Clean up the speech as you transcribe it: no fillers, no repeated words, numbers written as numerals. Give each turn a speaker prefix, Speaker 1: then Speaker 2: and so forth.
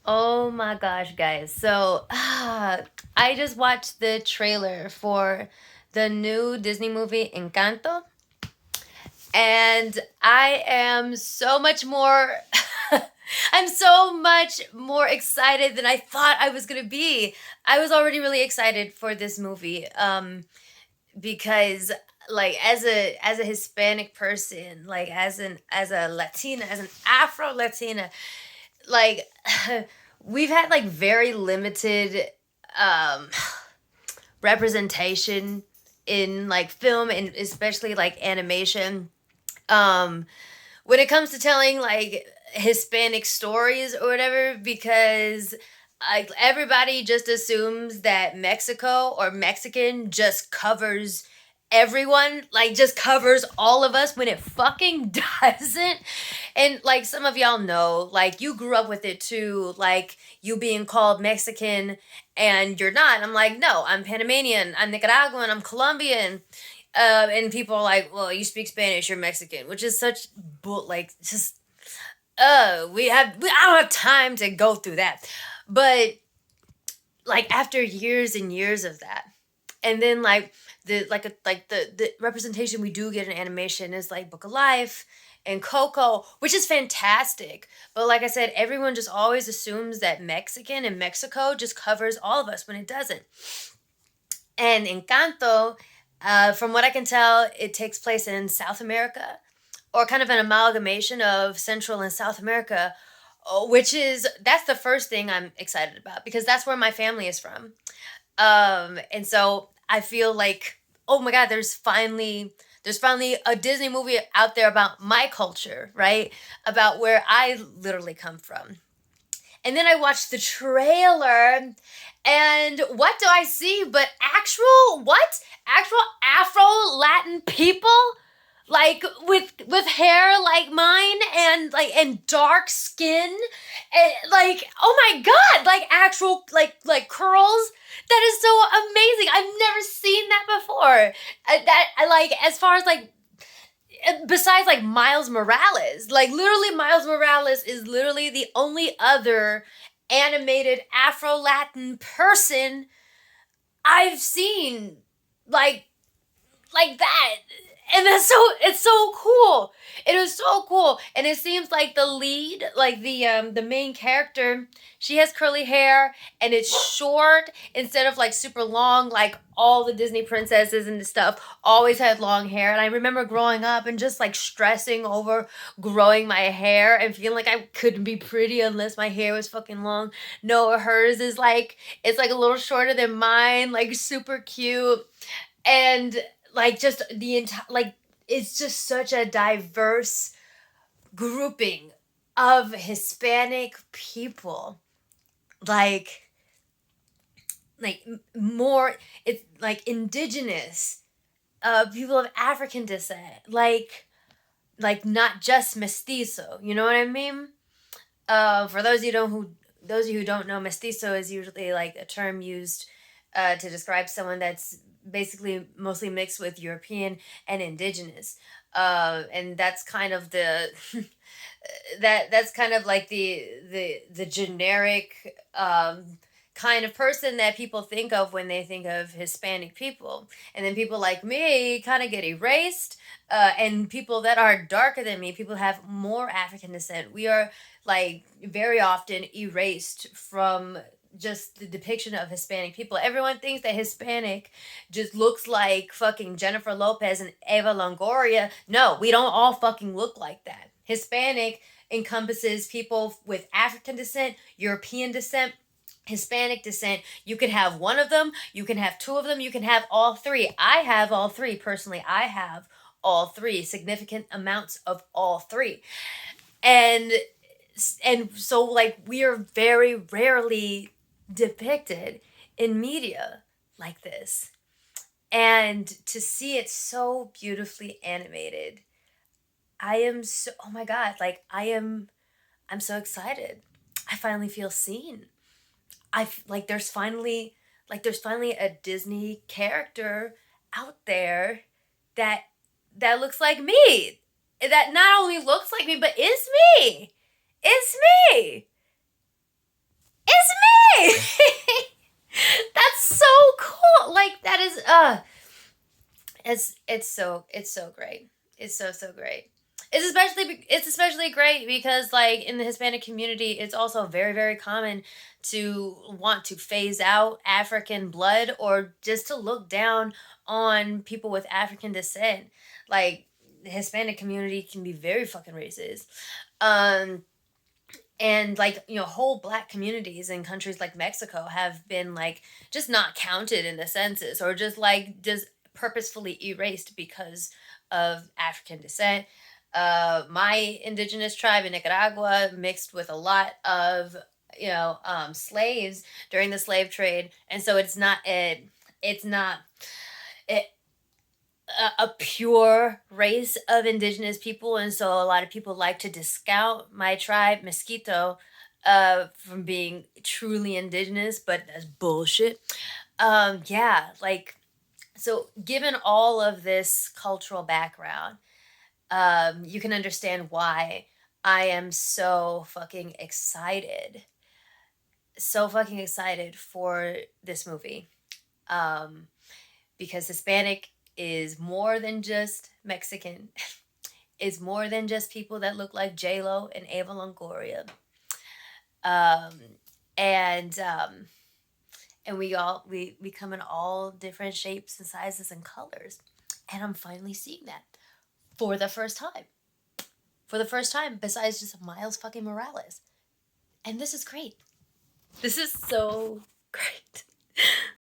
Speaker 1: Oh my gosh, guys. So, I just watched the trailer for the new Disney movie Encanto, and I am so much more I'm so much more excited than I thought I was going to be. I was already really excited for this movie because like as a Hispanic person, like as a Latina, as an Afro-Latina, like we've had like very limited um representation in like film and especially like animation um when it comes to telling like Hispanic stories or whatever, because like everybody just assumes that Mexico or Mexican just covers everyone, like just covers all of us when it fucking doesn't. And like some of y'all know, like you grew up with it too, like you being called Mexican and you're not. I'm like, no, I'm Panamanian, I'm Nicaraguan, I'm Colombian. And people are like, well, you speak Spanish, you're Mexican, which is such bull, like, just, I don't have time to go through that. But, like, after years and years of that, and then, like, the representation we do get in animation is like Book of Life and Coco, which is fantastic. But like I said, everyone just always assumes that Mexican and Mexico just covers all of us when it doesn't. And Encanto, from what I can tell, it takes place in South America, or kind of an amalgamation of Central and South America, which is that's the first thing I'm excited about because that's where my family is from. And so I feel like, oh my God, there's finally a Disney movie out there about my culture, right? About where I literally come from. And then I watched the trailer, and what do I see but actual what? Actual Afro-Latin people? Like with hair like mine and dark skin and like oh my god, like actual like curls. That is so amazing. I've never seen that before. That I like as far as like besides like Miles Morales. Like literally Miles Morales is literally the only other animated Afro-Latin person I've seen like like that. And that's so it's so cool. It is so cool. And it seems like the lead, like the main character, she has curly hair and it's short instead of like super long like all the Disney princesses and stuff always had long hair. And I remember growing up and just like stressing over growing my hair and feeling like I couldn't be pretty unless my hair was fucking long. No, hers is like it's like a little shorter than mine, like super cute. And like just the entire like it's just such a diverse grouping of Hispanic people, like more it's like indigenous people of African descent, like not just mestizo, you know what I mean? For those of you who don't know, mestizo is usually like a term used to describe someone that's basically mostly mixed with European and indigenous. And that's kind of the that's kind of like the generic kind of person that people think of when they think of Hispanic people. And then people like me kind of get erased. And people that are darker than me, people have more African descent. We are like very often erased from just the depiction of Hispanic people. Everyone thinks that Hispanic just looks like fucking Jennifer Lopez and Eva Longoria. No, we don't all fucking look like that. Hispanic encompasses people with African descent, European descent, Hispanic descent. You can have one of them, you can have two of them, you can have all three. I have all three personally. I have all three, significant amounts of all three. And so like we are very rarely depicted in media like this. And to see it so beautifully animated, I am so oh my god, like I'm so excited. I finally feel seen. Like there's finally a Disney character out there that that looks like me. That not only looks like me but is me. It's me. It's so great. It's so great. It's especially great because like in the Hispanic community, it's also very common to want to phase out African blood or just to look down on people with African descent. Like the Hispanic community can be very fucking racist. Um and like whole black communities in countries like Mexico have been like just not counted in the census or just purposefully erased because of African descent. My indigenous tribe in Nicaragua mixed with a lot of slaves during the slave trade, and so it's not a, a pure race of indigenous people, and so a lot of people like to discount my tribe, Mosquito, from being truly indigenous, but that's bullshit. Yeah, like so. Given all of this cultural background, you can understand why I am so fucking excited for this movie. Um, because Hispanic is more than just Mexican. It's more than just people that look like J Lo and Ava Longoria. Um, and we come in all different shapes and sizes and colors, and I'm finally seeing that for the first time. For the first time, besides just Miles fucking Morales, and this is great. This is so great.